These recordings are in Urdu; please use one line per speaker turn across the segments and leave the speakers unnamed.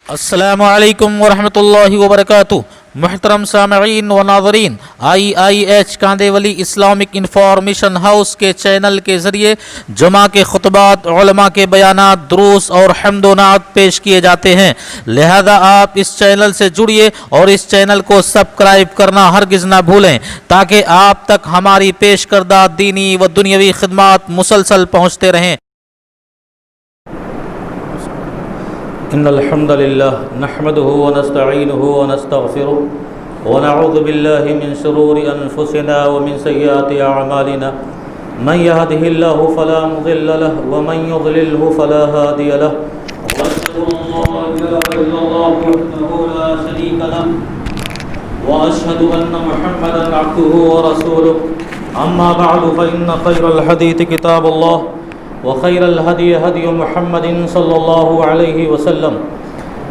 السلام علیکم ورحمۃ اللہ وبرکاتہ۔ محترم سامعین و ناظرین، IIH Kandivali Islamic information house کے چینل کے ذریعے جمعہ کے خطبات، علماء کے بیانات، دروس اور حمد و نعت پیش کیے جاتے ہیں، لہذا آپ اس چینل سے جڑیے اور اس چینل کو سبسکرائب کرنا ہرگز نہ بھولیں تاکہ آپ تک ہماری پیش کردہ دینی و دنیاوی خدمات مسلسل پہنچتے رہیں۔
ان الحمد لله نحمده ونستعينه ونستغفره ونعوذ بالله من شرور انفسنا ومن سيئات اعمالنا، من يهده الله فلا مضل له ومن يضلله فلا هادي له، واشهد ان لا اله الا الله وحده لا شريك له، واشهد ان محمدا عبده ورسوله، اما بعد فان خير الحديث كتاب الله، وخير الهدي هدي محمد صلى الله عليه وسلم،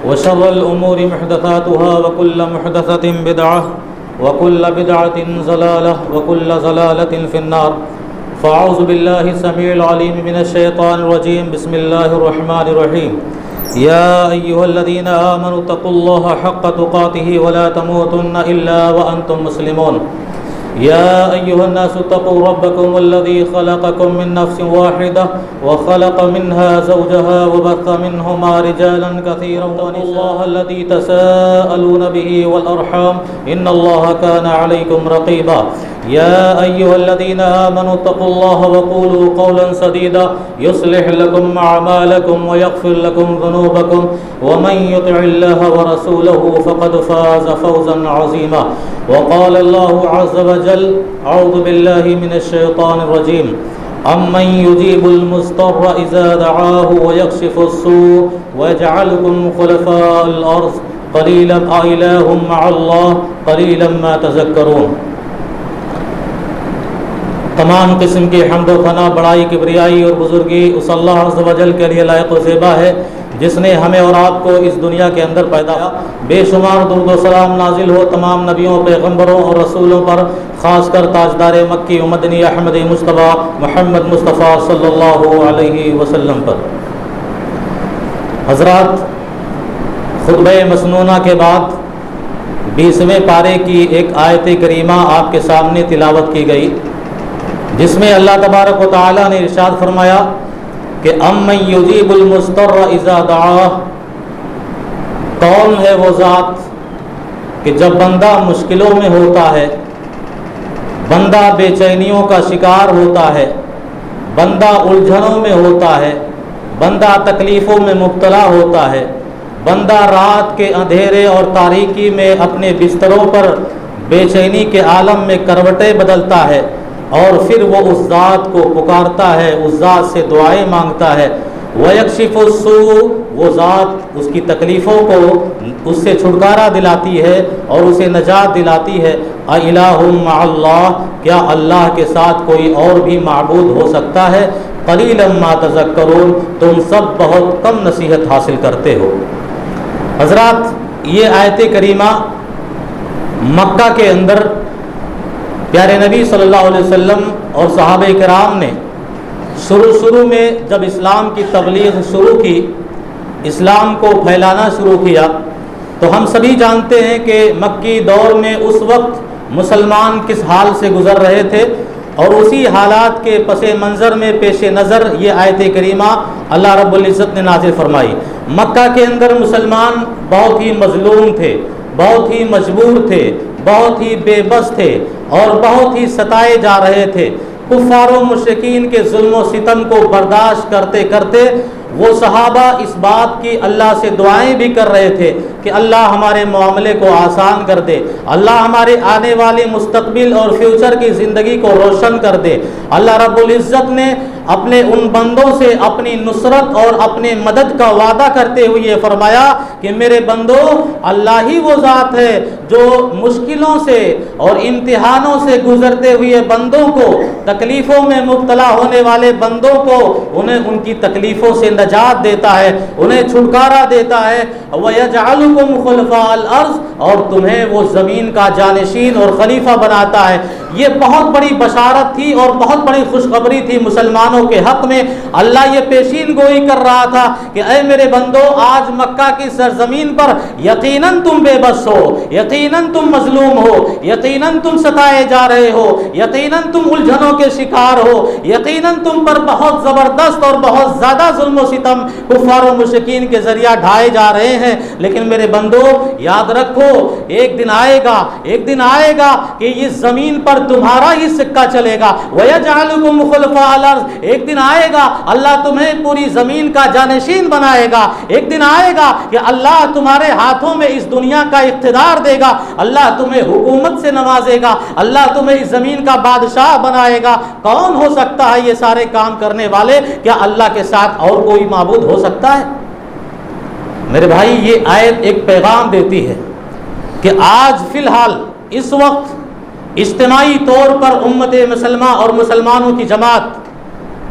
وشر الأمور محدثاتها وكل محدثة بدعة وكل بدعة ضلالة وكل ضلالة في النار، فأعوذ بالله السميع العليم من الشيطان الرجيم، بسم الله الرحمن الرحيم، يا أيها الذين آمنوا اتقوا الله حق تقاته ولا تموتن إلا وأنتم مسلمون، يا أيها الناس اتقوا ربكم الذي خلقكم من نفس واحدة وخلق منها زوجها وبث منهما رجالا كثيرا ونساء، الله الذي تساءلون به والأرحام إن الله كان عليكم رقيبا، يا أيها الذين آمنوا اتقوا الله وقولوا قولا سديدا يصلح لكم أعمالكم ويغفر لكم ذنوبكم، ومن يطع الله ورسوله فقد فاز فوزا عظيما، وقال الله عز وجل أعوذ بالله من الشيطان الرجيم، أمن يجيب المضطر إذا دعاه ويكشف السوء ويجعلكم خلفاء الأرض قليلا أإله مع الله قليلا ما تذكرون۔ تمام قسم کی حمد و ثنا، بڑائی، کبریائی اور بزرگی اس اللہ عز و جل کے لیے لائق و زیبا ہے جس نے ہمیں اور آپ کو اس دنیا کے اندر پیدا کیا۔ بے شمار درود و سلام نازل ہو تمام نبیوں، پیغمبروں اور رسولوں پر، خاص کر تاجدار مکی و مدنی احمدی مصطفیٰ محمد مصطفیٰ صلی اللہ علیہ وسلم پر۔ حضرات، خطبہ مسنونہ کے بعد 20ویں پارے کی ایک آیت کریمہ آپ کے سامنے تلاوت کی گئی، جس میں اللہ تبارک و تعالیٰ نے ارشاد فرمایا کہ امن یجیب المضطر اذا دعاہ، کون ہے وہ ذات کہ جب بندہ مشکلوں میں ہوتا ہے، بندہ بے چینیوں کا شکار ہوتا ہے، بندہ الجھنوں میں ہوتا ہے، بندہ تکلیفوں میں مبتلا ہوتا ہے، بندہ رات کے اندھیرے اور تاریکی میں اپنے بستروں پر بے چینی کے عالم میں کروٹیں بدلتا ہے، اور پھر وہ اس ذات کو پکارتا ہے، اس ذات سے دعائیں مانگتا ہے، وَيَكْشِفُ السُّوءَ، وہ ذات اس کی تکلیفوں کو اس سے چھٹکارا دلاتی ہے اور اسے نجات دلاتی ہے۔ اَإِلَٰهٌ مَّعَ اللَّهِ، کیا اللہ کے ساتھ کوئی اور بھی معبود ہو سکتا ہے؟ قَلِيلًا مَّا تَذَكَّرُونَ، تم سب بہت کم نصیحت حاصل کرتے ہو۔ حضرات، یہ آیت کریمہ مکہ کے اندر پیارے نبی صلی اللہ علیہ وسلم اور صحابہ کرام نے شروع میں جب اسلام کی تبلیغ شروع کی، اسلام کو پھیلانا شروع کیا، تو ہم سبھی جانتے ہیں کہ مکی دور میں اس وقت مسلمان کس حال سے گزر رہے تھے، اور اسی حالات کے پس منظر میں پیش نظر یہ آیت کریمہ اللہ رب العزت نے نازل فرمائی۔ مکہ کے اندر مسلمان بہت ہی مظلوم تھے، بہت ہی مجبور تھے، بہت ہی بے بس تھے اور بہت ہی ستائے جا رہے تھے۔ کفار و مشرکین کے ظلم و ستم کو برداشت کرتے کرتے وہ صحابہ اس بات کی اللہ سے دعائیں بھی کر رہے تھے کہ اللہ ہمارے معاملے کو آسان کر دے، اللہ ہمارے آنے والے مستقبل اور فیوچر کی زندگی کو روشن کر دے۔ اللہ رب العزت نے اپنے ان بندوں سے اپنی نصرت اور اپنے مدد کا وعدہ کرتے ہوئے یہ فرمایا کہ میرے بندو، اللہ ہی وہ ذات ہے جو مشکلوں سے اور امتحانوں سے گزرتے ہوئے بندوں کو، تکلیفوں میں مبتلا ہونے والے بندوں کو، انہیں ان کی تکلیفوں سے نجات دیتا ہے، انہیں چھٹکارا دیتا ہے۔ وَيَجْعَلُكُمْ خُلَفَاءَ الْأَرْضِ، اور تمہیں وہ زمین کا جانشین اور خلیفہ بناتا ہے۔ یہ بہت بڑی بشارت تھی اور بہت بڑی خوشخبری تھی مسلمانوں مسلمانوں کے حق میں اللہ یہ پیشین گوئی کر رہا تھا کہ اے میرے بندو، آج مکہ کی سرزمین پر یقیناً تم بے بس ہو، یقیناً تم مظلوم ہو، یقیناً تم ستائے جا رہے ہو، یقیناً تم الجھنوں کے شکار ہو، یقیناً تم پر بہت زبردست اور بہت زیادہ ظلم و ستم کفار و مشرکین کے ذریعہ ڈھائے جا رہے ہیں، لیکن میرے بندو یاد رکھو، ایک دن آئے گا، ایک دن آئے گا کہ اس زمین پر تمہارا ہی سکہ چلے گا، وَيَجْعَلُكُمْ خُلَفَاءَ الْأَرْضِ، ایک دن آئے گا اللہ تمہیں پوری زمین کا جانشین بنائے گا، ایک دن آئے گا کہ اللہ تمہارے ہاتھوں میں اس دنیا کا اقتدار دے گا، اللہ تمہیں حکومت سے نوازے گا، اللہ تمہیں اس زمین کا بادشاہ بنائے گا۔ کون ہو سکتا ہے یہ سارے کام کرنے والے؟ کیا اللہ کے ساتھ اور کوئی معبود ہو سکتا ہے؟ میرے بھائی یہ آیت ایک پیغام دیتی ہے کہ آج فی الحال اس وقت اجتماعی طور پر امت مسلمہ اور مسلمانوں کی جماعت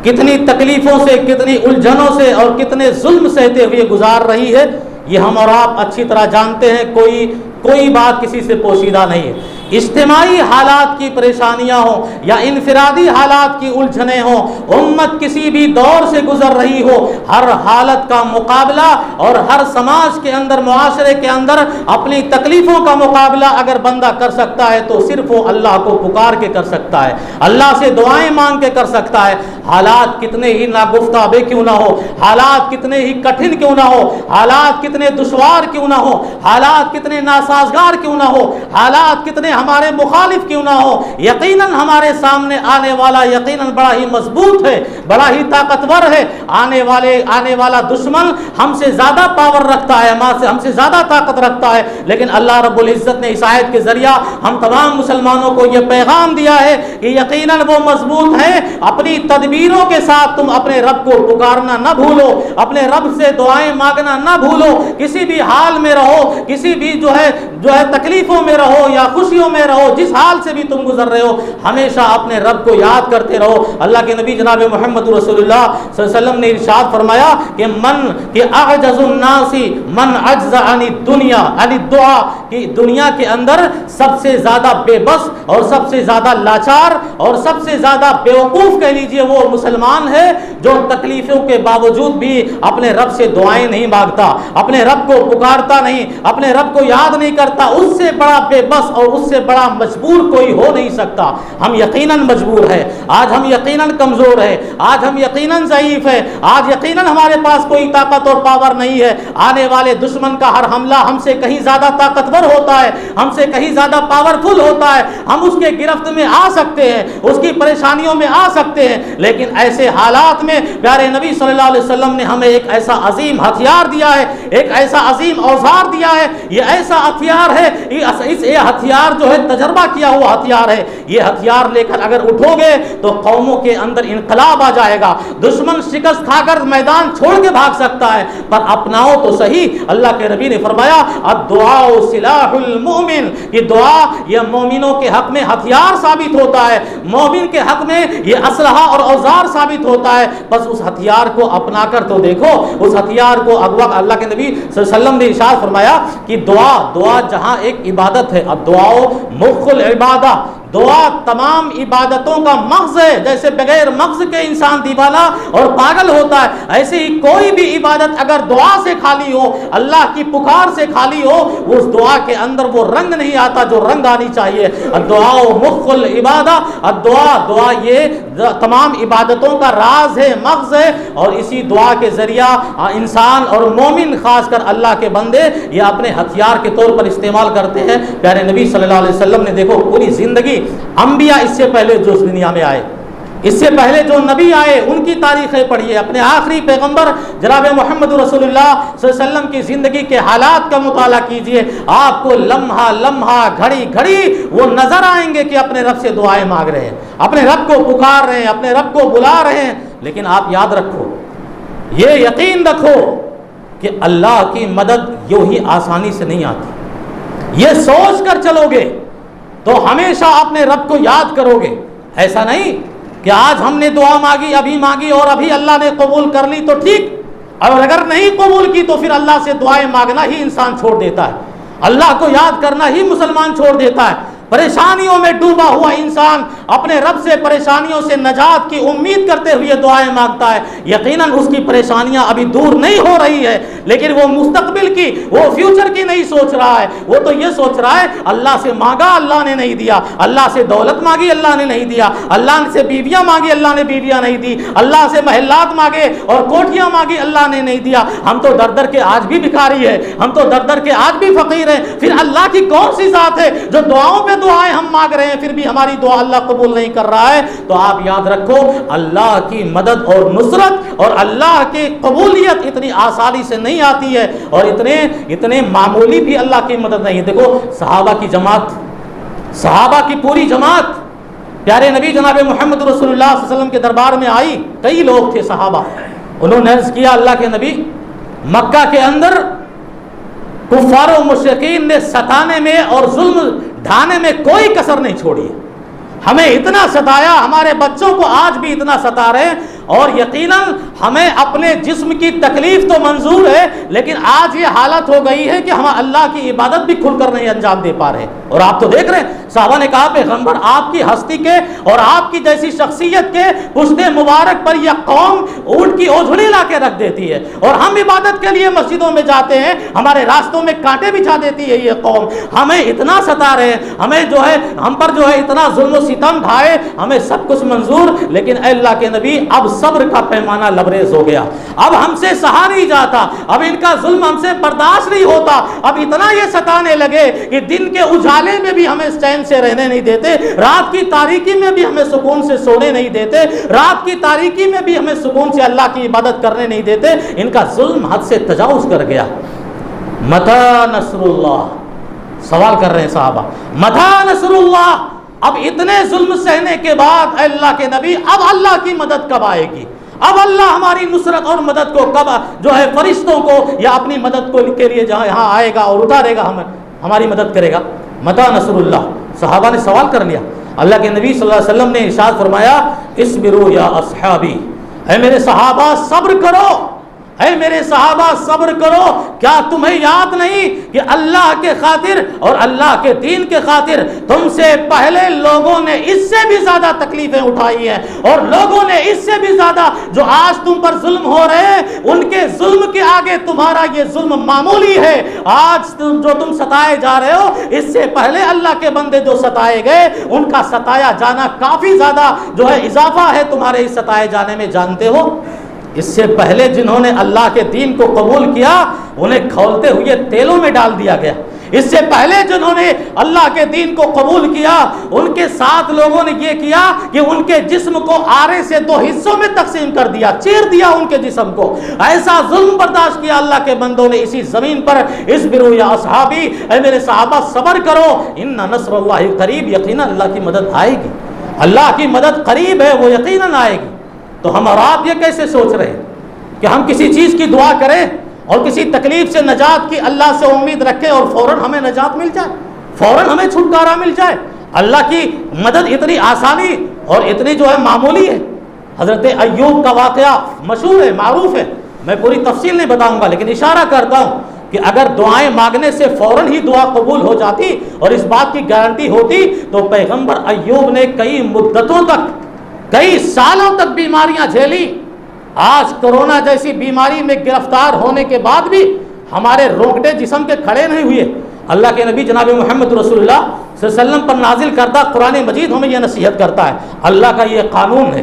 کتنی تکلیفوں سے، کتنی الجھنوں سے اور کتنے ظلم سہتے ہوئے گزار رہی ہے، یہ ہم اور آپ اچھی طرح جانتے ہیں، کوئی بات کسی سے پوشیدہ نہیں ہے۔ اجتماعی حالات کی پریشانیاں ہوں یا انفرادی حالات کی الجھنیں ہوں، امت کسی بھی دور سے گزر رہی ہو، ہر حالت کا مقابلہ اور ہر سماج کے اندر، معاشرے کے اندر اپنی تکلیفوں کا مقابلہ اگر بندہ کر سکتا ہے تو صرف وہ اللہ کو پکار کے کر سکتا ہے، اللہ سے دعائیں مانگ کے کر سکتا ہے۔ حالات کتنے ہی ناگفتابے کیوں نہ ہو، حالات کتنے ہی کٹھن کیوں نہ ہو، حالات کتنے دشوار کیوں نہ ہو، حالات کتنے ناسازگار کیوں نہ ہو، حالات کتنے ہمارے مخالف کیوں نہ ہو، یقیناً ہمارے سامنے آنے والا یقیناً بڑا ہی مضبوط ہے، بڑا ہی طاقتور ہے۔ آنے والا دشمن ہم سے زیادہ پاور رکھتا ہے، ہم سے زیادہ طاقت رکھتا ہے، لیکن اللہ رب العزت نے اس آیت کے ذریعہ ہم تمام مسلمانوں کو یہ پیغام دیا ہے کہ یقیناً وہ مضبوط ہیں۔ اپنی تدبیروں کے ساتھ تم اپنے رب کو پکارنا نہ بھولو، اپنے رب سے دعائیں مانگنا نہ بھولو، کسی بھی حال میں رہو، کسی بھی جو ہے تکلیفوں میں رہو یا خوشیوں میں رہو، جس حال سے بھی تم گزر رہے ہو، ہمیشہ اپنے رب کو یاد کرتے رہو۔ اللہ کے نبی جناب محمد رسول اللہ صلی اللہ علیہ وسلم نے ارشاد فرمایا کہ اعجز الناس من عجز عن الدنیا عن الدعاء، کہ دنیا کے اندر سب سے زیادہ بے بس اور سب سے زیادہ لاچار اور سب سے زیادہ بیوقوف کہہ لیجئے وہ مسلمان ہے جو تکلیفوں کے باوجود بھی اپنے رب سے دعائیں نہیں مانگتا، اپنے رب کو پکارتا نہیں، اپنے رب کو یاد نہیں کرتا۔ اس سے بڑا بے بس اور اس سے بڑا مجبور کوئی ہو نہیں سکتا۔ ہم یقیناً مجبور ہے، آج ہم یقیناً کمزور ہے، آج ہم یقیناً ضعیف ہے، آج یقیناً ہمارے پاس کوئی طاقت اور پاور نہیں ہے۔ آنے والے دشمن کا ہر حملہ ہم سے کہیں زیادہ طاقتور ہوتا ہے، ہم سے کہیں زیادہ پاورفل ہوتا ہے، ہم اس کے گرفت میں آ سکتے ہیں، اس کی پریشانیوں میں آ سکتے ہیں، لیکن ایسے حالات میں پیارے نبی صلی اللہ علیہ وسلم نے ہمیں ایک ایسا عظیم ہتھیار دیا ہے، ایک ایسا عظیم اوزار دیا ہے۔ یہ ایسا ہتھیار ہے، یہ ہتھیار جو ہے تجربہ کیا ہوا ہتھیار ہے۔ یہ ہتھیار لے کر اگر اٹھو گے تو قوموں کے اندر انقلاب آ جائے گا، دشمن شکست کھا کر میدان چھوڑ کے بھاگ سکتا ہے، پر اپناؤ تو صحیح۔ اللہ کے نبی نے فرمایا الدعاء سلاح المؤمن، کہ دعا یہ مومنوں کے حق میں ہتھیار ثابت ہوتا ہے، مومن کے حق میں یہ اسلحہ اور اوزار ثابت ہوتا ہے۔ بس اس ہتھیار کو اپنا کر تو دیکھو، اس ہتھیار کو اللہ کے نبی صلی اللہ علیہ وسلم نے ارشاد فرمایا کہ دعا جہاں ایک عبادت ہے، اب دعاؤ مخ العبادہ، دعا تمام عبادتوں کا مغز ہے۔ جیسے بغیر مغز کے انسان دیوانہ اور پاگل ہوتا ہے، ایسے ہی کوئی بھی عبادت اگر دعا سے خالی ہو، اللہ کی پکار سے خالی ہو، اس دعا کے اندر وہ رنگ نہیں آتا جو رنگ آنی چاہیے۔ الدعاء مخ العبادہ، دعا یہ تمام عبادتوں کا راز ہے، مغز ہے، اور اسی دعا کے ذریعہ انسان اور مومن خاص کر اللہ کے بندے یہ اپنے ہتھیار کے طور پر استعمال کرتے ہیں۔ پیارے نبی صلی اللہ علیہ وسلم نے دیکھو پوری زندگی، انبیاء اس سے پہلے جو اس دنیا میں آئے، اس سے پہلے جو نبی آئے ان کی تاریخیں پڑھیے، اپنے آخری پیغمبر جناب محمد رسول اللہ صلی اللہ علیہ وسلم کی زندگی کے حالات کا مطالعہ کیجئے، آپ کو لمحہ لمحہ گھڑی گھڑی وہ نظر آئیں گے کہ اپنے رب سے دعائیں مانگ رہے ہیں، اپنے رب کو پکار رہے ہیں، اپنے رب کو بلا رہے ہیں۔ لیکن آپ یاد رکھو، یہ یقین رکھو کہ اللہ کی مدد یوں ہی آسانی سے نہیں آتی۔ یہ سوچ کر چلو گے تو ہمیشہ اپنے رب کو یاد کرو گے۔ ایسا نہیں کہ آج ہم نے دعا مانگی، ابھی مانگی اور ابھی اللہ نے قبول کر لی تو ٹھیک، اور اگر نہیں قبول کی تو پھر اللہ سے دعائیں مانگنا ہی انسان چھوڑ دیتا ہے، اللہ کو یاد کرنا ہی مسلمان چھوڑ دیتا ہے۔ پریشانیوں میں ڈوبا ہوا انسان اپنے رب سے پریشانیوں سے نجات کی امید کرتے ہوئے دعائیں مانگتا ہے، یقیناً اس کی پریشانیاں ابھی دور نہیں ہو رہی ہے، لیکن وہ مستقبل کی، وہ فیوچر کی نہیں سوچ رہا ہے، وہ تو یہ سوچ رہا ہے اللہ سے مانگا اللہ نے نہیں دیا، اللہ سے دولت مانگی اللہ نے نہیں دیا، اللہ سے بیویاں مانگی اللہ نے بیویاں نہیں دی، اللہ سے محلات مانگے اور کوٹھیاں مانگی اللہ نے نہیں دیا، ہم تو در در کے آج بھی بھکاری ہے، ہم تو در در کے آج بھی فقیر ہیں، پھر اللہ کی کون سی ذات ہے جو دعاؤں پہ دعائیں ہم مانگ رہے ہیں پھر بھی ہماری دعا اللہ قبول نہیں کر رہا ہے؟ تو آپ یاد رکھو اللہ کی مدد اور نصرت اور اللہ کی قبولیت اتنی آسانی سے نہیں آتی ہے، اور اتنے معمولی بھی اللہ کی مدد نہیں ہے۔ دیکھو صحابہ کی جماعت، صحابہ کی پوری جماعت پیارے نبی جناب محمد رسول اللہ صلی اللہ علیہ وسلم کے دربار میں آئی، کئی لوگ تھے صحابہ، انہوں نے عرض کیا اللہ کے نبی مکہ کے اندر کفار و مشرکین نے ستانے میں اور ظلم ڈھانے میں کوئی کسر نہیں چھوڑی ہے، ہمیں اتنا ستایا، ہمارے بچوں کو آج بھی اتنا ستا رہے ہیں، اور یقیناً ہمیں اپنے جسم کی تکلیف تو منظور ہے، لیکن آج یہ حالت ہو گئی ہے کہ ہم اللہ کی عبادت بھی کھل کر نہیں انجام دے پا رہے۔ اور آپ تو دیکھ رہے ہیں صحابہ نے کہا پیغمبر آپ کی ہستی کے اور آپ کی جیسی شخصیت کے پشت مبارک پر یہ قوم اونٹ کی اوجھڑی لا کے رکھ دیتی ہے، اور ہم عبادت کے لیے مسجدوں میں جاتے ہیں ہمارے راستوں میں کانٹے بچھا دیتی ہے یہ قوم، ہمیں اتنا ستا رہے ہیں، ہمیں جو ہے ہم پر جو ہے اتنا ظلم و ستم ڈھائے، ہمیں سب کچھ منظور، لیکن اے اللہ کے نبی اب صبر کا پیمانہ لبریز ہو گیا، اب ہم سے سہا نہیں جاتا، اب ان کا ظلم ہم سے برداشت نہیں ہوتا، اب اتنا یہ ستانے لگے کہ دن کے اجالے میں بھی ہمیں چین سے رہنے نہیں دیتے، رات کی تاریکی میں بھی ہمیں سکون سے سونے نہیں دیتے، رات کی تاریکی میں بھی ہمیں سکون سے اللہ کی عبادت کرنے نہیں دیتے، ان کا ظلم حد سے تجاوز کر گیا۔ متی نصر اللہ، سوال کر رہے ہیں صحابہ، متی نصر اللہ، اب اتنے ظلم سہنے کے بعد اے اللہ کے نبی اب اللہ کی مدد کب آئے گی؟ اب اللہ ہماری نصرت اور مدد کو کب جو ہے فرشتوں کو یا اپنی مدد کو کے لیے جہاں یہاں آئے گا اور اتارے گا، ہماری مدد کرے گا؟ متی نصر اللہ، صحابہ نے سوال کر لیا۔ اللہ کے نبی صلی اللہ علیہ وسلم نے ارشاد فرمایا اصبروا یا اصحابی، اے میرے صحابہ صبر کرو، اے میرے صحابہ صبر کرو، کیا تمہیں یاد نہیں کہ اللہ کے خاطر اور اللہ کے دین کے خاطر تم سے پہلے لوگوں نے اس سے بھی زیادہ تکلیفیں اٹھائی ہیں، اور لوگوں نے اس سے بھی زیادہ جو آج تم پر ظلم ہو رہے ہیں ان کے ظلم کے آگے تمہارا یہ ظلم معمولی ہے۔ آج جو تم ستائے جا رہے ہو اس سے پہلے اللہ کے بندے جو ستائے گئے ان کا ستایا جانا کافی زیادہ جو ہے اضافہ ہے تمہارے اس ستائے جانے میں، جانتے ہو؟ اس سے پہلے جنہوں نے اللہ کے دین کو قبول کیا انہیں کھولتے ہوئے تیلوں میں ڈال دیا گیا، اس سے پہلے جنہوں نے اللہ کے دین کو قبول کیا ان کے ساتھ لوگوں نے یہ کیا کہ ان کے جسم کو آرے سے 2 حصوں میں تقسیم کر دیا، چیر دیا ان کے جسم کو، ایسا ظلم برداشت کیا اللہ کے بندوں نے اسی زمین پر۔ اصبروا یا اصحابی، اے میرے صحابہ صبر کرو، ان نصر اللہ قریب، یقیناً اللہ کی مدد آئے گی، اللہ کی مدد قریب ہے، وہ یقیناً آئے گی۔ تو ہم اور آپ یہ کیسے سوچ رہے ہیں کہ ہم کسی چیز کی دعا کریں اور کسی تکلیف سے نجات کی اللہ سے امید رکھیں اور فوراً ہمیں نجات مل جائے، فوراً ہمیں چھٹکارا مل جائے؟ اللہ کی مدد اتنی آسانی اور اتنی جو ہے معمولی ہے۔ حضرت ایوب کا واقعہ مشہور ہے، معروف ہے، میں پوری تفصیل نہیں بتاؤں گا، لیکن اشارہ کرتا ہوں کہ اگر دعائیں مانگنے سے فوراً ہی دعا قبول ہو جاتی اور اس بات کی گارنٹی ہوتی تو پیغمبر ایوب نے کئی مدتوں تک، کئی سالوں تک بیماریاں جھیلی۔ آج کورونا جیسی بیماری میں گرفتار ہونے کے بعد بھی ہمارے رونگٹے جسم کے کھڑے نہیں ہوئے۔ اللہ کے نبی جناب محمد رسول اللہ صلی اللہ علیہ وسلم پر نازل کردہ قرآن مجید ہمیں یہ نصیحت کرتا ہے، اللہ کا یہ قانون ہے،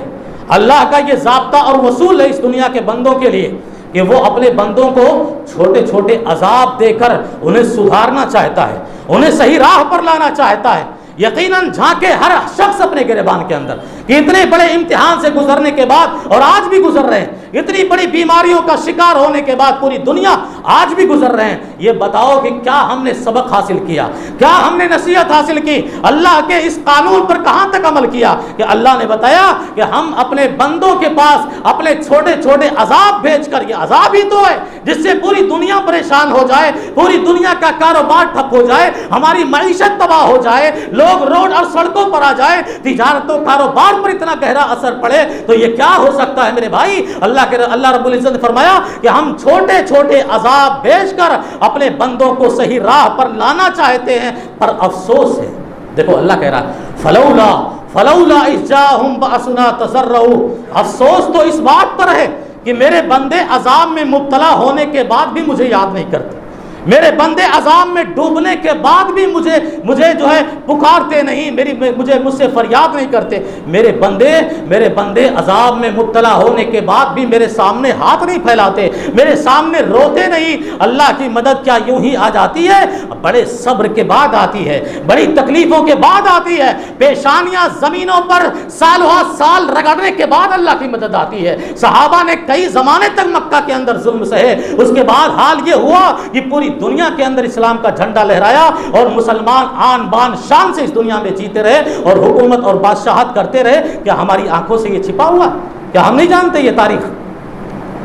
اللہ کا یہ ضابطہ اور اصول ہے اس دنیا کے بندوں کے لیے کہ وہ اپنے بندوں کو چھوٹے چھوٹے عذاب دے کر انہیں سدھارنا چاہتا ہے، انہیں صحیح راہ پر لانا چاہتا ہے۔ یقیناً جھانکے ہر شخص اپنے گریبان کے اندر کہ اتنے بڑے امتحان سے گزرنے کے بعد، اور آج بھی گزر رہے ہیں، اتنی بڑی بیماریوں کا شکار ہونے کے بعد پوری دنیا آج بھی گزر رہے ہیں، یہ بتاؤ کہ کیا ہم نے سبق حاصل کیا، کیا ہم نے نصیحت حاصل کی، اللہ کے اس قانون پر کہاں تک عمل کیا کہ اللہ نے بتایا کہ ہم اپنے بندوں کے پاس اپنے چھوٹے چھوٹے عذاب بھیج کر، یہ عذاب ہی تو ہے جس سے پوری دنیا پریشان ہو جائے، پوری دنیا کا کاروبار ٹھپ ہو جائے، ہماری معیشت تباہ ہو جائے، لوگ روڈ اور سڑکوں پر آ جائے، تجارت و کاروبار پر اتنا گہرا اثر پڑے، تو یہ کیا ہو سکتا ہے میرے بھائی؟ اللہ رب العزت نے فرمایا کہ ہم چھوٹے چھوٹے عذاب بھیج کر اپنے بندوں کو صحیح راہ پر لانا چاہتے ہیں، پر افسوس ہے، دیکھو اللہ کہہ رہا ہے فلولا فلولا اذ جاءهم بأسنا تضرعوا، افسوس تو اس بات پر ہے کہ میرے بندے عذاب میں مبتلا ہونے کے بعد بھی مجھے یاد نہیں کرتے، میرے بندے عذاب میں ڈوبنے کے بعد بھی مجھے جو ہے پکارتے نہیں، مجھ سے فریاد نہیں کرتے۔ میرے بندے عذاب میں مبتلا ہونے کے بعد بھی میرے سامنے ہاتھ نہیں پھیلاتے، میرے سامنے روتے نہیں۔ اللہ کی مدد کیا یوں ہی آ جاتی ہے؟ بڑے صبر کے بعد آتی ہے، بڑی تکلیفوں کے بعد آتی ہے، پیشانیاں زمینوں پر سالوں سال رگڑنے کے بعد اللہ کی مدد آتی ہے۔ صحابہ نے کئی زمانے تک مکہ کے اندر ظلم سہے، اس کے بعد حال یہ ہوا کہ پوری دنیا کے اندر اسلام کا جھنڈا لہرایا اور مسلمان آن بان شان سے اس دنیا میں جیتے رہے اور حکومت اور بادشاہت کرتے رہے۔ کیا ہماری آنکھوں سے یہ چھپا ہوا؟ کیا ہم نہیں جانتے یہ تاریخ؟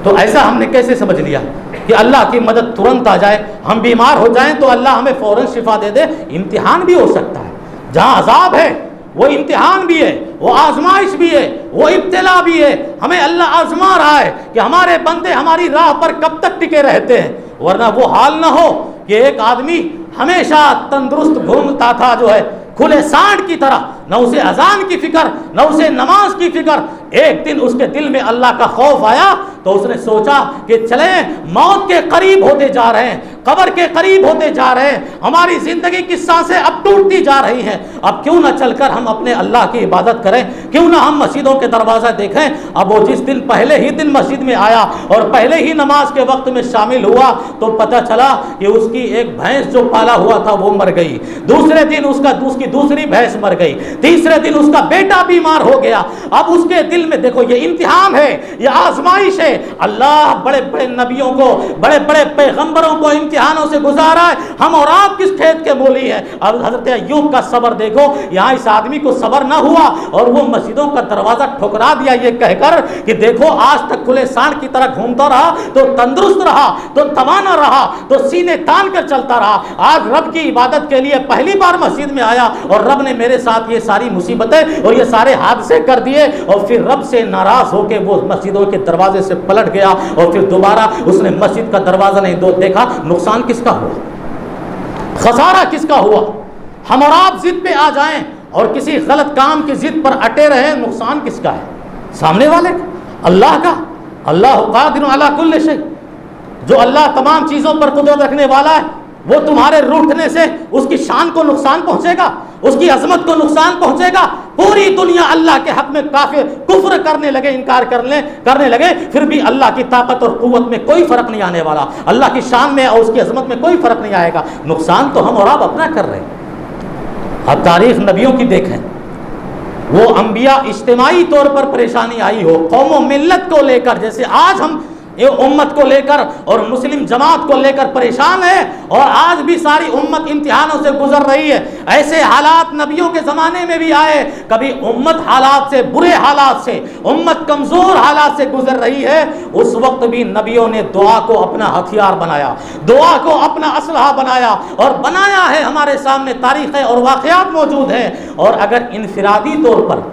تو ایسا ہم نے کیسے سمجھ لیا کہ اللہ کی مدد ترنت آ جائے؟ ہم بیمار ہو جائیں تو اللہ ہمیں فوراً شفا دے دے؟ امتحان بھی ہو سکتا ہے، جہاں عذاب ہے وہ امتحان بھی ہے، وہ آزمائش بھی ہے، وہ ابتلا بھی ہے۔ ہمیں اللہ آزما رہا ہے کہ ہمارے بندے ہماری راہ پر کب تک ٹکے رہتے ہیں، ورنہ وہ حال نہ ہو کہ ایک آدمی ہمیشہ تندرست گھومتا تھا جو ہے کھلے سانڈ کی طرح، نہ اسے اذان کی فکر نہ اسے نماز کی فکر۔ ایک دن اس کے دل میں اللہ کا خوف آیا تو اس نے سوچا کہ چلیں، موت کے قریب ہوتے جا رہے ہیں، قبر کے قریب ہوتے جا رہے ہیں، ہماری زندگی کی سانسیں اب ٹوٹتی جا رہی ہیں، اب کیوں نہ چل کر ہم اپنے اللہ کی عبادت کریں، کیوں نہ ہم مسجدوں کے دروازہ دیکھیں۔ اب وہ جس دن پہلے ہی دن مسجد میں آیا اور پہلے ہی نماز کے وقت میں شامل ہوا تو پتہ چلا کہ اس کی ایک بھینس جو پالا ہوا تھا وہ مر گئی، دوسرے دن اس کی دوسری بھینس مر گئی، تیسرے دن اس کا بیٹا بیمار ہو گیا۔ اب اس کے دل میں دیکھو یہ امتحان ہے، یہ آزمائش ہے۔ اللہ بڑے بڑے نبیوں کو، بڑے بڑے پیغمبروں کو امتحانوں سے گزارا ہے، ہم اور آپ کس کھیت کے مولی ہیں۔ اب حضرت ایوب کا صبر دیکھو، یہاں اس آدمی کو صبر نہ ہوا اور وہ مسجدوں کا دروازہ ٹھکرا دیا یہ کہہ کر کہ دیکھو آج تک کھلے سانڈ کی طرح گھومتا رہا تو تندرست رہا، تو توانا رہا، تو سینے تان کر چلتا رہا، آج رب کی عبادت کے لیے پہلی بار مسجد میں آیا اور رب نے میرے ساتھ یہ ساری مصیبتیں اور یہ سارے حادثے کر دیے۔ اور پھر رب سے ناراض ہو کے وہ مسجدوں کے دروازے سے پلٹ گیا اور پھر دوبارہ اس نے مسجد کا دروازہ نہیں دیکھا۔ نقصان کس کا ہوا؟ خسارہ کس کا ہوا؟ ہم اور آپ ضد پہ آ جائیں اور کسی غلط کام کی ضد پر اٹے رہیں، نقصان کس کا ہے؟ سامنے والے کا، اللہ کا۔ اللہ قادر علی کل شیء، جو اللہ تمام چیزوں پر قدرت رکھنے والا ہے، وہ تمہارے روٹنے سے اس کی شان کو نقصان پہنچے گا، اس کی عظمت کو نقصان پہنچے گا۔ پوری دنیا اللہ کے حق میں کافر کفر کرنے لگے، انکار کرنے لگے، پھر بھی اللہ کی طاقت اور قوت میں کوئی فرق نہیں آنے والا، اللہ کی شان میں اور اس کی عظمت میں کوئی فرق نہیں آئے گا۔ نقصان تو ہم اور آپ اپنا کر رہے ہیں۔ اب تاریخ نبیوں کی دیکھیں، وہ انبیاء اجتماعی طور پر پریشانی آئی ہو، قوم و ملت کو لے کر، جیسے آج ہم یہ امت کو لے کر اور مسلم جماعت کو لے کر پریشان ہے اور آج بھی ساری امت امتحانوں سے گزر رہی ہے، ایسے حالات نبیوں کے زمانے میں بھی آئے۔ کبھی امت حالات سے، برے حالات سے، امت کمزور حالات سے گزر رہی ہے، اس وقت بھی نبیوں نے دعا کو اپنا ہتھیار بنایا، دعا کو اپنا اسلحہ بنایا اور بنایا ہے۔ ہمارے سامنے تاریخیں اور واقعات موجود ہیں، اور اگر انفرادی طور پر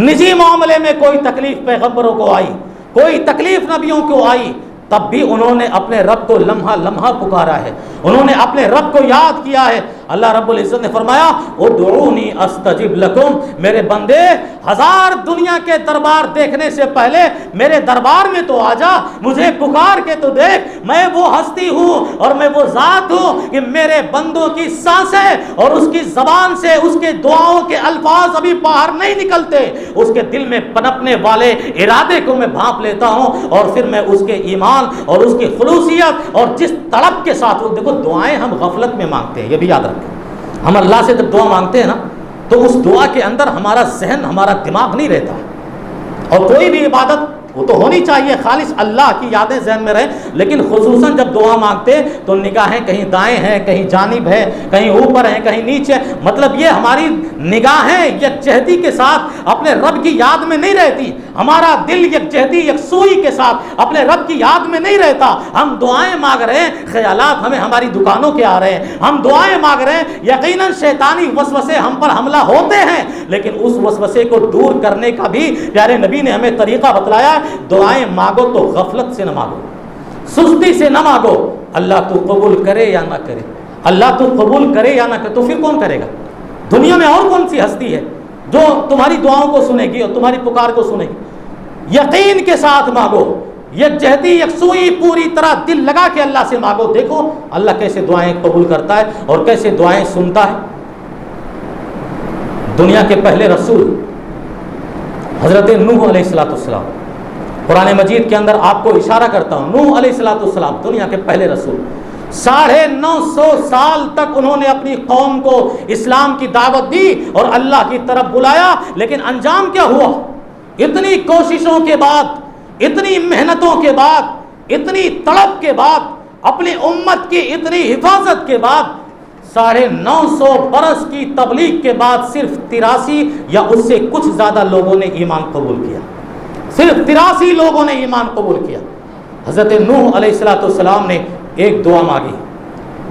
نجی معاملے میں کوئی تکلیف پیغمبروں کو آئی، کوئی تکلیف نبیوں کو آئی، تب بھی انہوں نے اپنے رب کو لمحہ لمحہ پکارا ہے، انہوں نے اپنے رب کو یاد کیا ہے۔ اللہ رب العزت نے فرمایا ادعونی استجب لکم، میرے بندے ہزار دنیا کے دربار دیکھنے سے پہلے میرے دربار میں تو آ جا، مجھے پکار کے تو دیکھ۔ میں وہ ہستی ہوں اور میں وہ ذات ہوں کہ میرے بندوں کی سانسیں اور اس کی زبان سے اس کے دعاؤں کے الفاظ ابھی باہر نہیں نکلتے، اس کے دل میں پنپنے والے ارادے کو میں بھانپ لیتا ہوں اور پھر میں اس کے ایمان اور اس کی خلوصیت اور جس تڑپ کے ساتھ، دیکھو دعائیں ہم غفلت میں مانگتے ہیں، یہ بھی یاد رکھیں۔ ہم اللہ سے جب دعا مانگتے ہیں نا تو اس دعا کے اندر ہمارا ذہن، ہمارا دماغ نہیں رہتا، اور کوئی بھی عبادت وہ تو ہونی چاہیے خالص اللہ کی یادیں ذہن میں رہیں، لیکن خصوصاً جب دعا مانگتے تو نگاہیں کہیں دائیں ہیں، کہیں جانب ہے، کہیں اوپر ہیں، کہیں نیچے، مطلب یہ ہماری نگاہیں یکجہتی کے ساتھ اپنے رب کی یاد میں نہیں رہتی، ہمارا دل یکجہتی یکسوئی کے ساتھ اپنے رب کی یاد میں نہیں رہتا۔ ہم دعائیں مانگ رہے ہیں، خیالات ہمیں ہماری دکانوں کے آ رہے ہیں، ہم دعائیں مانگ رہے ہیں، یقیناً شیطانی وسوسے ہم پر حملہ ہوتے ہیں، لیکن اس وسوسے کو دور کرنے کا بھی پیارے نبی نے ہمیں طریقہ بتلایا۔ دعائیں مانگو تو غفلت سے نہ مانگو، سستی سے نہ مانگو، اللہ تو قبول کرے یا نہ کرے، اللہ تو قبول کرے یا نہ کرے، تو پھر کون کرے گا؟ دنیا میں اور کون سی ہستی ہے جو تمہاری دعاؤں کو سنے گی اور تمہاری پکار کو سنے گی. یقین کے ساتھ مانگو, یکجہتی یکسوئی پوری طرح دل لگا کے اللہ سے مانگو. دیکھو اللہ کیسے دعائیں قبول کرتا ہے اور کیسے دعائیں سنتا ہے. دنیا کے پہلے رسول حضرت نوح علیہ السلام, قرآن مجید کے اندر آپ کو اشارہ کرتا ہوں, نوح علیہ السلام دنیا کے پہلے رسول. 950 سال تک انہوں نے اپنی قوم کو اسلام کی دعوت دی اور اللہ کی طرف بلایا, لیکن انجام کیا ہوا؟ اتنی کوششوں کے بعد, اتنی محنتوں کے بعد, اتنی تڑپ کے بعد, اپنی امت کی اتنی حفاظت کے بعد, 950 برس کی تبلیغ کے بعد صرف 83 یا اس سے کچھ زیادہ لوگوں نے ایمان قبول کیا. صرف 83 لوگوں نے ایمان قبول کیا. حضرت نوح علیہ السلام نے ایک دعا مانگی.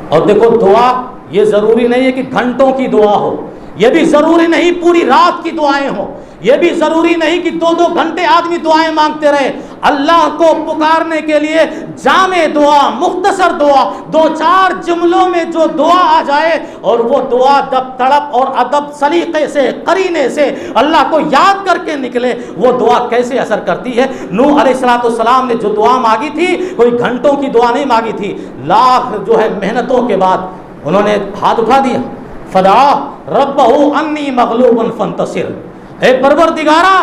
اور دیکھو دعا یہ ضروری نہیں ہے کہ گھنٹوں کی دعا ہو, یہ بھی ضروری نہیں پوری رات کی دعائیں ہوں, یہ بھی ضروری نہیں کہ 2 گھنٹے آدمی دعائیں مانگتے رہے. اللہ کو پکارنے کے لیے جامع دعا, مختصر دعا, 2-4 جملوں میں جو دعا آ جائے اور وہ دعا دب تڑپ اور ادب سلیقے سے قرینے سے اللہ کو یاد کر کے نکلے, وہ دعا کیسے اثر کرتی ہے. نوح علیہ السلام نے جو دعا مانگی تھی کوئی گھنٹوں کی دعا نہیں مانگی تھی, لاکھ محنتوں کے بعد انہوں نے ہاتھ اٹھا دیا. فدعا ربہ انی مغلوب فانتصر, اے پروردگارا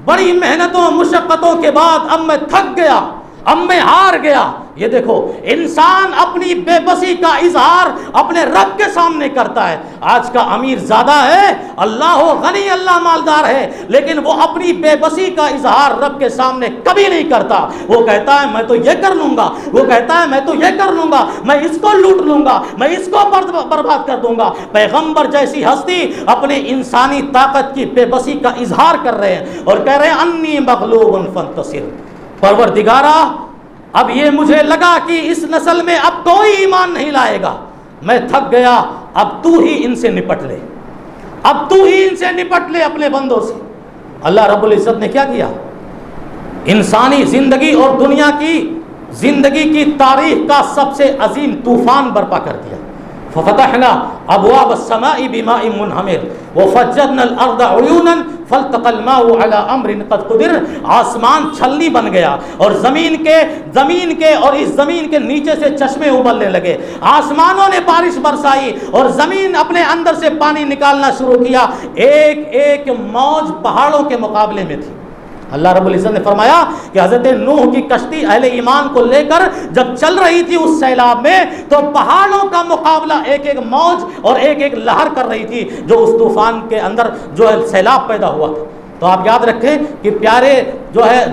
بڑی محنتوں مشقتوں کے بعد اب میں تھک گیا, اب میں ہار گیا. یہ دیکھو انسان اپنی بے بسی کا اظہار اپنے رب کے سامنے کرتا ہے. آج کا امیر زیادہ ہے, اللہ غنی, اللہ مالدار ہے, لیکن وہ اپنی بے بسی کا اظہار رب کے سامنے کبھی نہیں کرتا. وہ کہتا ہے میں تو یہ کر لوں گا, وہ کہتا ہے میں تو یہ کر لوں گا, میں اس کو لوٹ لوں گا, میں اس کو برباد کر دوں گا. پیغمبر جیسی ہستی اپنے انسانی طاقت کی بے بسی کا اظہار کر رہے ہیں اور کہہ رہے ہیں انی مغلوب فانتصر, پروردگارا اب یہ مجھے لگا کہ اس نسل میں اب کوئی ایمان نہیں لائے گا, میں تھک گیا, اب تو ہی ان سے نپٹ لے, اب تو ہی ان سے نپٹ لے اپنے بندوں سے. اللہ رب العزت نے کیا کیا؟ انسانی زندگی اور دنیا کی زندگی کی تاریخ کا سب سے عظیم طوفان برپا کر دیا. ففتحنا ابواب السماء بماء منہمر وفجرنا الارض عیونا فالتقى الماء على امر قد قدر. آسمان چھلنی بن گیا اور زمین کے اور اس زمین کے نیچے سے چشمے ابلنے لگے. آسمانوں نے بارش برسائی اور زمین اپنے اندر سے پانی نکالنا شروع کیا. ایک ایک موج پہاڑوں کے مقابلے میں تھی. اللہ رب العزت نے فرمایا کہ حضرت نوح کی کشتی اہل ایمان کو لے کر جب چل رہی تھی اس سیلاب میں, تو پہاڑوں کا مقابلہ ایک ایک موج اور ایک ایک لہر کر رہی تھی جو اس طوفان کے اندر سیلاب پیدا ہوا تھا. تو آپ یاد رکھیں کہ پیارے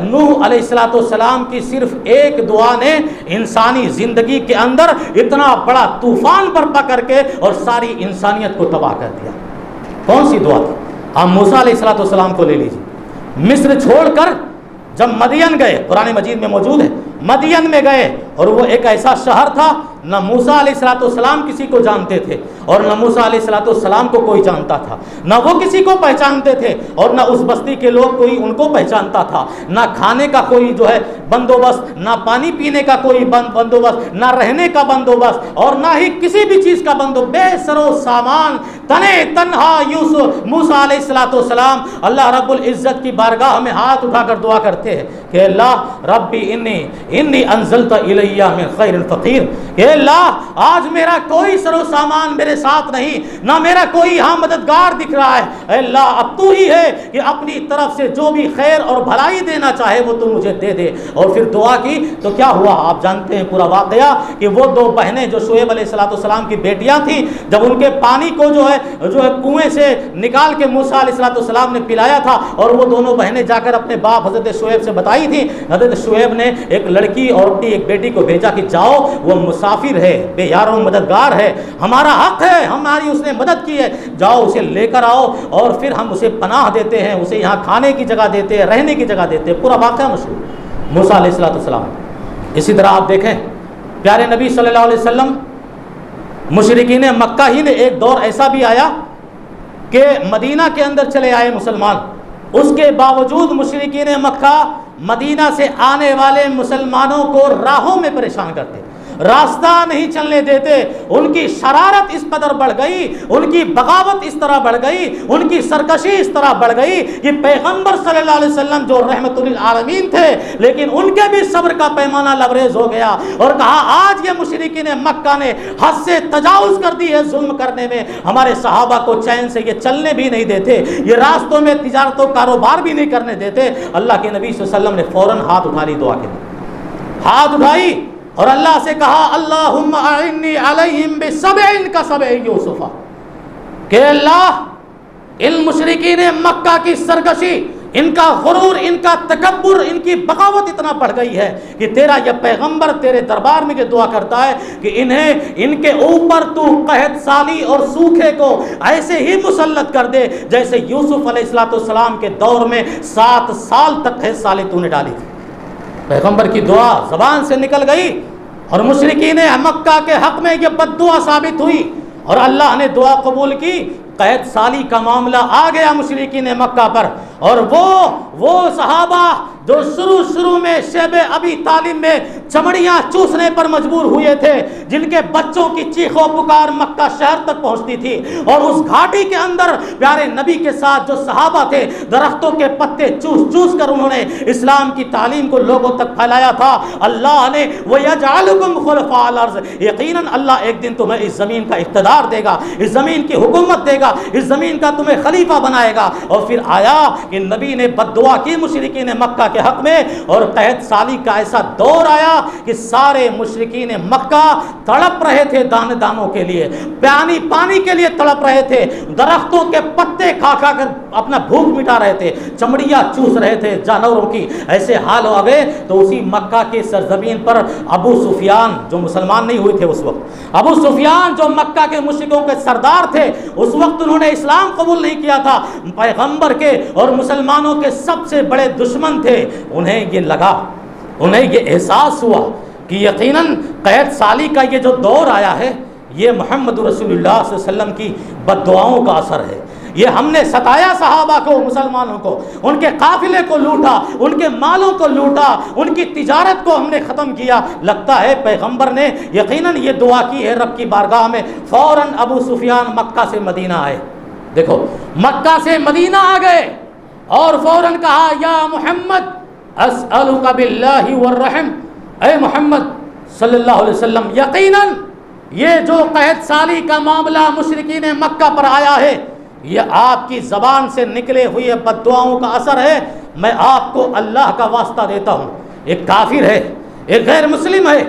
نوح علیہ السلام کی صرف ایک دعا نے انسانی زندگی کے اندر اتنا بڑا طوفان برپا کر کے اور ساری انسانیت کو تباہ کر دیا. کون سی دعا تھی؟ آپ موسیٰ علیہ السلام کو لے لیجیے. مصر چھوڑ کر جب مدین گئے, قرآن مجید میں موجود ہے, مدین میں گئے اور وہ ایک ایسا شہر تھا نہ موسیٰ علیہ السلام کسی کو جانتے تھے اور نہ موسیٰ علیہ السلام کو کوئی جانتا تھا, نہ وہ کسی کو پہچانتے تھے اور نہ اس بستی کے لوگ کوئی ان کو پہچانتا تھا. نہ کھانے کا کوئی بندوبست, نہ پانی پینے کا کوئی بندوبست, نہ رہنے کا بندوبست اور نہ ہی کسی بھی چیز کا بندوبست. بے سر و سامان تنے تنہا یوسف موسیٰ علیہ السلام اللہ رب العزت کی بارگاہ میں ہاتھ اٹھا کر دعا کرتے ہیں کہ اللہ ربی انی انزلت الیہ من خیر فقیر, کہ اللہ آج میرا کوئی سر و سامان میرے ساتھ نہیں, نہ میرا کوئی یہاں مددگار دکھ رہا ہے. اے اللہ اب تو ہی ہے کہ اپنی طرف سے جو بھی خیر اور بھلائی دینا چاہے وہ تو مجھے دے دے. اور پھر دعا کی تو کیا ہوا آپ جانتے ہیں پورا واقعہ, کہ وہ 2 بہنیں جو شعیب علیہ السلام کی بیٹیاں تھیں, جب ان کے پانی کو جو ہے کنویں سے نکال کے موسیٰ علیہ السلام نے پلایا تھا اور وہ دونوں بہنیں جا کر اپنے باپ حضرت شعیب سے بتائی تھی, حضرت شعیب نے ایک لڑکی اور اپنی ایک بیٹی کو بھیجا کہ جاؤ وہ مسافر ہے, بے یاروں مددگار ہے, ہمارا حق ہے, ہماری اس نے مدد کی ہے, جاؤ اسے لے کر آؤ اور پھر ہم اسے پناہ دیتے ہیں, اسے یہاں کھانے کی جگہ دیتے ہیں, رہنے کی جگہ دیتے ہیں. پورا واقعہ مشہور موسیٰ علیہ السلام. اسی طرح آپ دیکھیں پیارے نبی صلی اللہ علیہ وسلم, مشرکین مکہ ہی نے ایک دور ایسا بھی آیا کہ مدینہ کے اندر چلے آئے مسلمان, اس کے باوجود مشرکین مکہ مدینہ سے آنے والے مسلمانوں کو راہوں میں پریشان کرتے, راستہ نہیں چلنے دیتے. ان کی شرارت اس قدر بڑھ گئی, ان کی بغاوت اس طرح بڑھ گئی, ان کی سرکشی اس طرح بڑھ گئی کہ پیغمبر صلی اللہ علیہ وسلم جو رحمت للعالمین تھے لیکن ان کے بھی صبر کا پیمانہ لبریز ہو گیا اور کہا آج یہ مشرکین مکہ نے حد سے تجاوز کر دی ہے ظلم کرنے میں, ہمارے صحابہ کو چین سے یہ چلنے بھی نہیں دیتے, یہ راستوں میں تجارت و کاروبار بھی نہیں کرنے دیتے. اللہ کے نبی صلی اللہ علیہ وسلم نے فوراً ہاتھ اٹھا لی دعا کے لیے, ہاتھ اٹھائی اور اللہ سے کہا اللہم اعنی علیہم بسبع کسبع یوسف, کہ اللہ ان مشرکین مکہ کی سرکشی, ان کا غرور, ان کا تکبر, ان کی بغاوت اتنا بڑھ گئی ہے کہ تیرا یہ پیغمبر تیرے دربار میں یہ دعا کرتا ہے کہ ان کے اوپر تو قحط سالی اور سوکھے کو ایسے ہی مسلط کر دے جیسے یوسف علیہ السلام کے دور میں 7 سال تک قحط سالی تو نے ڈالی تھی. پیغمبر کی دعا زبان سے نکل گئی اور مشرکین مکہ کے حق میں یہ بد دعا ثابت ہوئی اور اللہ نے دعا قبول کی. قحط سالی کا معاملہ آ گیا مشرکین مکہ پر, اور وہ صحابہ جو شروع میں شیب ابی طالب میں چمڑیاں چوسنے پر مجبور ہوئے تھے, جن کے بچوں کی چیخ و پکار مکہ شہر تک پہنچتی تھی, اور اس گھاٹی کے اندر پیارے نبی کے ساتھ جو صحابہ تھے درختوں کے پتے چوس کر انہوں نے اسلام کی تعلیم کو لوگوں تک پھیلایا تھا. اللہ نے وَيَجْعَلُكُمْ خُلَفَاءَ الْأَرْضِ, یقیناً اللہ ایک دن تمہیں اس زمین کا اقتدار دے گا, اس زمین کی حکومت دے گا, اس زمین کا تمہیں خلیفہ بنائے گا. اور پھر آیا کہ نبی نے بد دعا کی مشرکین مکہ کے حق میں, اور قحط سالی کا ایسا دور آیا کہ سارے مشرکین مکہ تڑپ رہے تھے دانے دانوں کے لیے, پانی کے لیے تڑپ رہے تھے, درختوں کے پتے کھا کر اپنا بھوک مٹا رہے تھے, چمڑیاں چوس رہے تھے جانوروں کی. ایسے حال ہو گئے تو اسی مکہ کے سرزمین پر ابو سفیان جو مسلمان نہیں ہوئے تھے اس وقت, ابو سفیان جو مکہ کے مشرکوں کے سردار تھے اس وقت انہوں نے اسلام قبول نہیں کیا تھا, پیغمبر کے اور مسلمانوں کے سب سے بڑے دشمن تھے. انہیں یہ احساس ہوا کہ یقیناً قحط سالی کا یہ جو دور آیا ہے یہ محمد رسول اللہ صلی اللہ علیہ وسلم کی بد دعاؤں کا اثر ہے. یہ ہم نے ستایا صحابہ کو, مسلمانوں کو, ان کے قافلے کو لوٹا, ان کے مالوں کو لوٹا, ان کی تجارت کو ہم نے ختم کیا. لگتا ہے پیغمبر نے یقیناً یہ دعا کی ہے رب کی بارگاہ میں. فوراً ابو سفیان مکہ سے مدینہ آئے, دیکھو مکہ سے مدینہ آ گئے اور فوراً کہا یا محمد اسألک باللہ والرحم, اے محمد صلی اللہ علیہ وسلم یقیناً یہ جو قحط سالی کا معاملہ مشرکین مکہ پر آیا ہے یہ آپ کی زبان سے نکلے ہوئے بد دعاؤں کا اثر ہے. میں آپ کو اللہ کا واسطہ دیتا ہوں, ایک کافر ہے, ایک غیر مسلم ہے,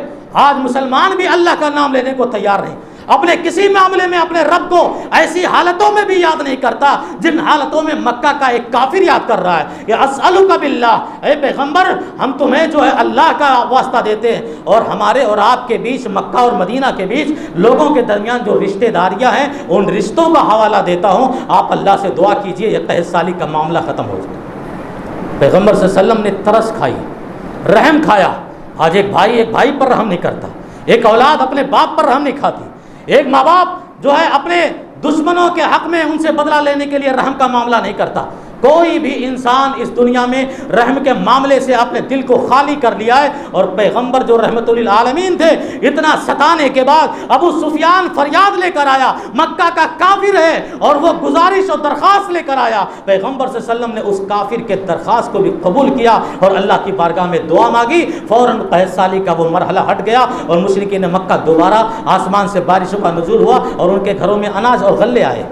آج مسلمان بھی اللہ کا نام لینے کو تیار نہیں, اپنے کسی معاملے میں اپنے رب کو ایسی حالتوں میں بھی یاد نہیں کرتا جن حالتوں میں مکہ کا ایک کافر یاد کر رہا ہے. کہ اسألک باللہ, اے پیغمبر ہم تمہیں جو ہے اللہ کا واسطہ دیتے ہیں, اور ہمارے اور آپ کے بیچ, مکہ اور مدینہ کے بیچ لوگوں کے درمیان جو رشتہ داریاں ہیں ان رشتوں کا حوالہ دیتا ہوں, آپ اللہ سے دعا کیجئے یہ قحط سالی کا معاملہ ختم ہو جائے. پیغمبر صلی اللہ علیہ وسلم نے ترس کھائی, رحم کھایا. آج ایک بھائی پر رحم نہیں کرتا, ایک اولاد اپنے باپ پر رحم نہیں کھاتی, ایک ماں باپ جو ہے اپنے دشمنوں کے حق میں ان سے بدلہ لینے کے لیے رحم کا معاملہ نہیں کرتا. کوئی بھی انسان اس دنیا میں رحم کے معاملے سے اپنے دل کو خالی کر لیا ہے. اور پیغمبر جو رحمت للعالمین تھے, اتنا ستانے کے بعد ابو سفیان فریاد لے کر آیا, مکہ کا کافر ہے, اور وہ گزارش اور درخواست لے کر آیا. پیغمبر صلی اللہ علیہ وسلم نے اس کافر کے درخواست کو بھی قبول کیا اور اللہ کی بارگاہ میں دعا مانگی. فوراً قحط سالی کا وہ مرحلہ ہٹ گیا اور مشرکین مکہ دوبارہ آسمان سے بارشوں کا نزول ہوا اور ان کے گھروں میں اناج اور غلے آئے.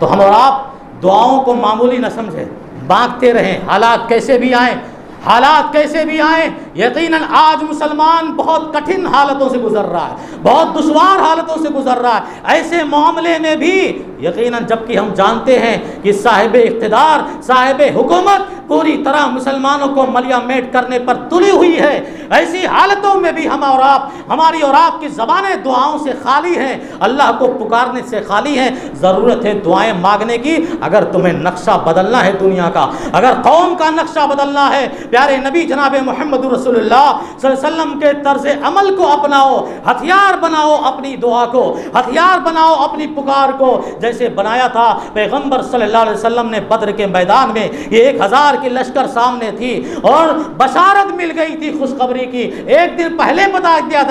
تو ہم اور آپ دعاؤں کو معمولی نہ سمجھیں, مانگتے رہیں, حالات کیسے بھی آئیں. یقیناً آج مسلمان بہت کٹھن حالتوں سے گزر رہا ہے, بہت دشوار حالتوں سے گزر رہا ہے. ایسے معاملے میں بھی یقیناً جبکہ ہم جانتے ہیں کہ صاحب اقتدار, صاحب حکومت پوری طرح مسلمانوں کو ملیا میٹ کرنے پر تلی ہوئی ہے, ایسی حالتوں میں بھی ہماری اور آپ کی زبانیں دعاؤں سے خالی ہیں, اللہ کو پکارنے سے خالی ہیں. ضرورت ہے دعائیں مانگنے کی. اگر تمہیں نقشہ بدلنا ہے دنیا کا, اگر قوم کا نقشہ بدلنا ہے, پیارے نبی جناب محمد رسول اللہ صلی اللہ علیہ وسلم کے طرز عمل کو اپناؤ, ہتھیار بناؤ اپنی دعا کو, ہتھیار بناؤ اپنی پکار کو, جیسے بنایا تھا پیغمبر صلی اللہ علیہ وسلم نے بدر کے میدان میں. یہ 1000
کفار کی لشکر سامنے تھی اور بشارت مل گئی تھی خوشخبری کی، ایک دن پہلے بتا گیا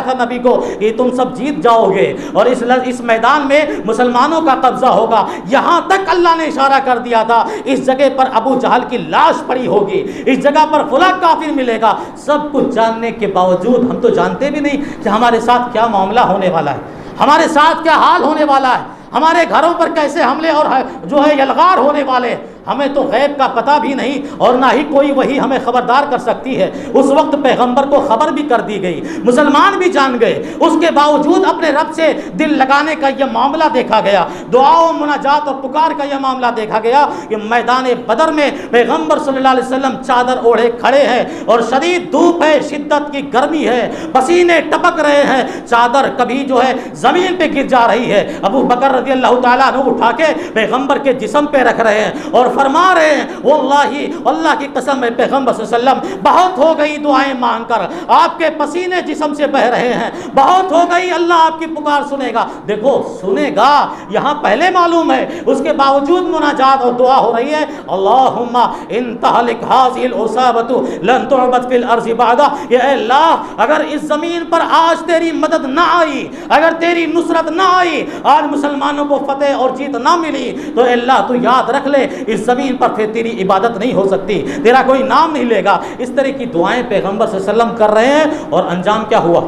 تھا نبی کو کہ تم سب جیت جاؤ گے اور اس میدان میں مسلمانوں کا قبضہ ہوگا. یہاں تک اللہ نے اشارہ کر دیا تھا اس جگہ پر ابو جہل کی لاش پڑی ہوگی، اس جگہ پر فلاں کافر ملے گا. سب کچھ جاننے کے باوجود ہم تو جانتے بھی نہیں کہ ہمارے ساتھ کیا معاملہ ہونے والا ہے، ہمارے ساتھ کیا حال ہونے والا ہے، ہمارے گھروں پر کیسے حملے اور جو ہے یلغار ہونے والے. ہمیں تو غیب کا پتہ بھی نہیں اور نہ ہی کوئی وہی ہمیں خبردار کر سکتی ہے. اس وقت پیغمبر کو خبر بھی کر دی گئی، مسلمان بھی جان گئے، اس کے باوجود اپنے رب سے دل لگانے کا یہ معاملہ دیکھا گیا، دعا و مناجات اور پکار کا یہ معاملہ دیکھا گیا کہ میدان بدر میں پیغمبر صلی اللہ علیہ وسلم چادر اوڑھے کھڑے ہیں اور شدید دھوپ ہے، شدت کی گرمی ہے، پسینے ٹپک رہے ہیں، چادر کبھی جو ہے زمین پہ گر جا رہی ہے. ابو بکر رضی اللہ تعالیٰ عنہ اٹھا کے پیغمبر کے جسم پہ رکھ رہے ہیں اور فرما رہے ہیں واللہ اللہ کی قسم ہے پیغمبر صلی اللہ علیہ وسلم بہت ہو گئی دعائیں مانگ کر، آپ کے پسینے جسم سے بہ رہے ہیں، بہت ہو گئی، اللہ آپ کی پکار سنے گا. دیکھو سنے گا یہاں پہلے معلوم ہے، اس کے باوجود مناجات اور دعا ہو رہی ہے. اللہم ان تہلک ھذہ العصابۃ لن تعبد فی الارض بعد. یا اللہ اگر اس زمین پر آج تیری مدد نہ آئی، اگر تیری نصرت نہ آئی، آج مسلمانوں کو فتح اور جیت نہ ملی تو اللہ تو یاد رکھ لے اس زمین پر پھر تیری عبادت نہیں ہو سکتی، تیرا کوئی نام نہیں لے گا. اس طرح کی دعائیں پیغمبر صلی اللہ علیہ وسلم کر رہے ہیں اور انجام کیا ہوا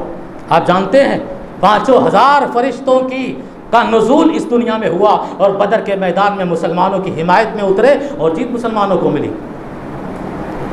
آپ جانتے ہیں. 5000 فرشتوں کا نزول اس دنیا میں ہوا اور بدر کے میدان میں مسلمانوں کی حمایت میں اترے اور جیت مسلمانوں کو ملی.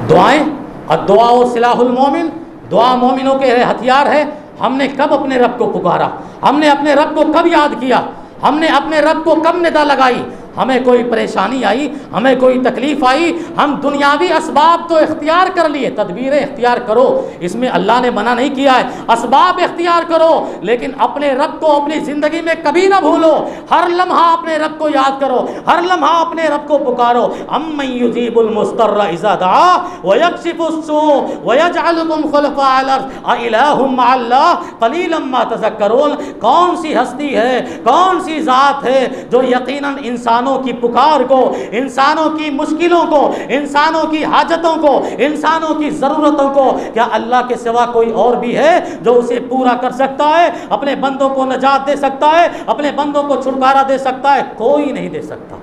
دعائیں، الدعاء سلاح المومن، دعا مومنوں کے ہتھیار ہے. ہم نے کب اپنے رب کو پکارا، ہم نے اپنے رب کو کب یاد کیا، ہم نے اپنے رب کو کب ندا لگائی. ہمیں کوئی پریشانی آئی، ہمیں کوئی تکلیف آئی، ہم دنیاوی اسباب تو اختیار کر لیے، تدبیریں اختیار کرو، اس میں اللہ نے منع نہیں کیا ہے، اسباب اختیار کرو، لیکن اپنے رب کو اپنی زندگی میں کبھی نہ بھولو. ہر لمحہ اپنے رب کو یاد کرو، ہر لمحہ اپنے رب کو پکارو. امن یجیب المضطر اذا دعا ویکشف السوء ویجعلکم خلفاء الارض االہ مع اللہ قلیلا ما تذکرون. کون سی ہستی ہے، کون سی ذات ہے جو یقیناً انسانوں کی پکار کو، انسانوں کی مشکلوں کو، انسانوں کی حاجتوں کو، انسانوں کی ضرورتوں کو، کیا اللہ کے سوا کوئی اور بھی ہے جو اسے پورا کر سکتا ہے، اپنے بندوں کو نجات دے سکتا ہے، اپنے بندوں کو چھٹکارا دے سکتا ہے؟ کوئی نہیں دے سکتا،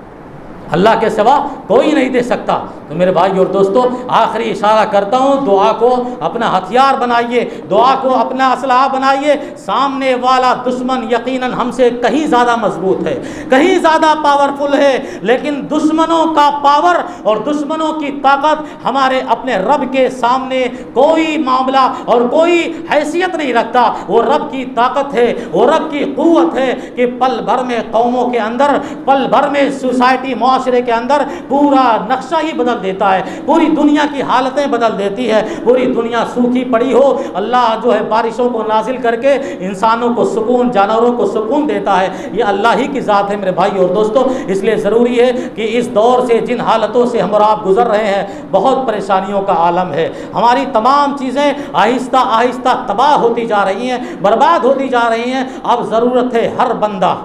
اللہ کے سوا کوئی نہیں دے سکتا. تو میرے بھائی اور دوستو آخری اشارہ کرتا ہوں، دعا کو اپنا ہتھیار بنائیے، دعا کو اپنا اسلحہ بنائیے. سامنے والا دشمن یقیناً ہم سے کہیں زیادہ مضبوط ہے، کہیں زیادہ پاورفل ہے، لیکن دشمنوں کا پاور اور دشمنوں کی طاقت ہمارے اپنے رب کے سامنے کوئی معاملہ اور کوئی حیثیت نہیں رکھتا. وہ رب کی طاقت ہے، وہ رب کی قوت ہے کہ پل بھر میں قوموں کے اندر، پل بھر میں سوسائٹی معاشرے کے اندر پورا نقشہ ہی بدل دیتا ہے، پوری دنیا کی حالتیں بدل دیتی ہے. پوری دنیا سوکھی پڑی ہو، اللہ جو ہے بارشوں کو نازل کر کے انسانوں کو سکون، جانوروں کو سکون دیتا ہے. یہ اللہ ہی کی ذات ہے میرے بھائی اور دوستو. اس لیے ضروری ہے کہ اس دور سے جن حالتوں سے ہم اور آپ گزر رہے ہیں، بہت پریشانیوں کا عالم ہے، ہماری تمام چیزیں آہستہ آہستہ تباہ ہوتی جا رہی ہیں، برباد ہوتی جا رہی ہیں. اب ضرورت ہے ہر بندہ،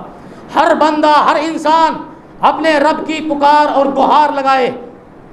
ہر انسان اپنے رب کی پکار اور گہار لگائے.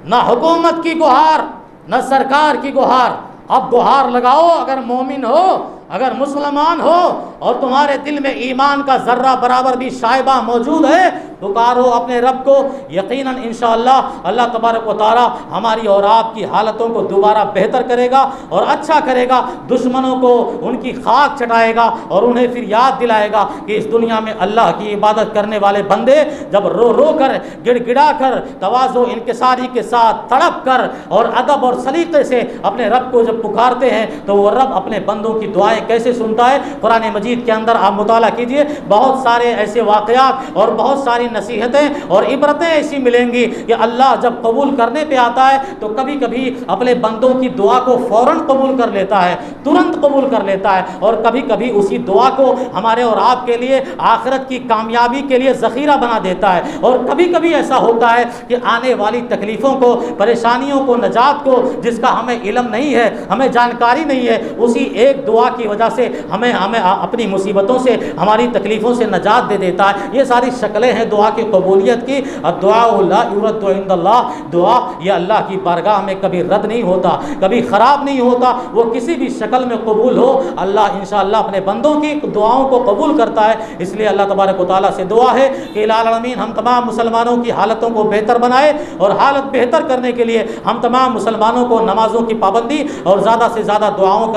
نہ حکومت کی گہار، نہ سرکار کی گہار، اب گہار لگاؤ. اگر مومن ہو، اگر مسلمان ہو اور تمہارے دل میں ایمان کا ذرہ برابر بھی شائبہ موجود ہے، پکارو اپنے رب کو. یقیناً انشاءاللہ اللہ تبارک و تعالی ہماری اور آپ کی حالتوں کو دوبارہ بہتر کرے گا اور اچھا کرے گا. دشمنوں کو ان کی خاک چٹائے گا اور انہیں پھر یاد دلائے گا کہ اس دنیا میں اللہ کی عبادت کرنے والے بندے جب رو رو کر، گڑ گڑا کر، تواضع انکساری کے ساتھ تڑپ کر اور ادب اور سلیقے سے اپنے رب کو جب پکارتے ہیں تو وہ رب اپنے بندوں کی دعائیں کیسے سنتا ہے. قرآن مجید کے اندر آپ مطالعہ کیجئے، بہت سارے ایسے واقعات اور بہت ساری نصیحتیں اور عبرتیں ایسی ملیں گی کہ اللہ جب قبول کرنے پہ آتا ہے تو کبھی کبھی اپنے بندوں کی دعا کو فوراً قبول کر لیتا ہے، ترنت قبول کر لیتا ہے، اور کبھی کبھی اسی دعا کو ہمارے اور آپ کے لیے آخرت کی کامیابی کے لیے ذخیرہ بنا دیتا ہے. اور کبھی کبھی ایسا ہوتا ہے کہ آنے والی تکلیفوں کو، پریشانیوں کو، نجات کو، جس کا ہمیں علم نہیں ہے، ہمیں جانکاری نہیں ہے، اسی ایک دعا کی وجہ سے ہمیں اپنی مصیبتوں سے ہماری تکلیفوں سے نجات دے دیتا ہے. یہ ساری شکلیں ہیں دعا کی قبولیت کی. الدعاء لا یرد عند اللہ, دعا یہ اللہ کی بارگاہ میں کبھی رد نہیں ہوتا, کبھی خراب نہیں ہوتا. وہ کسی بھی شکل میں قبول ہو, اللہ انشاءاللہ اپنے بندوں کی دعاؤں کو قبول کرتا ہے. اس لیے اللہ تبارک و تعالیٰ سے دعا ہے کہ الہ العالمین ہم تمام مسلمانوں کی حالتوں کو بہتر بنائے, اور حالت بہتر کرنے کے لیے ہم تمام مسلمانوں کو نمازوں کی پابندی اور زیادہ سے زیادہ دعاؤں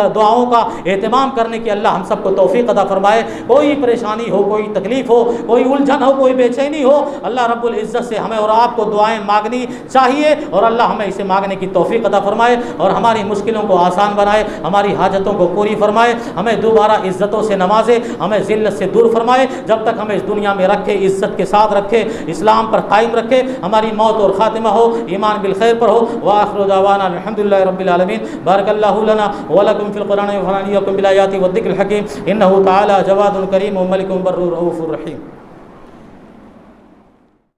کا اہتمام کرنے کی اللہ ہم سب کو توفیق عطا فرمائے. کوئی پریشانی ہو, کوئی تکلیف ہو, کوئی الجھن ہو, کوئی بے چینی ہو, اللہ رب العزت سے ہمیں اور آپ کو دعائیں مانگنی چاہیے, اور اللہ ہمیں اسے مانگنے کی توفیق عطا فرمائے اور ہماری مشکلوں کو آسان بنائے, ہماری حاجتوں کو پوری فرمائے, ہمیں دوبارہ عزتوں سے نوازے, ہمیں ذلت سے دور فرمائے, جب تک ہمیں اس دنیا میں رکھے, عزت کے ساتھ رکھے, اسلام پر قائم رکھے, ہماری موت اور خاتمہ ہو ایمان بالخیر پر ہو. وآخر دعوانا الحمدللہ رب العالمین. بارک اللہ لنا ولکم فی القرآن وفرانیکم بالآیات والذکر الحکیم. انہ تعالی جواد کریم و ملک بر رؤوف رحیم.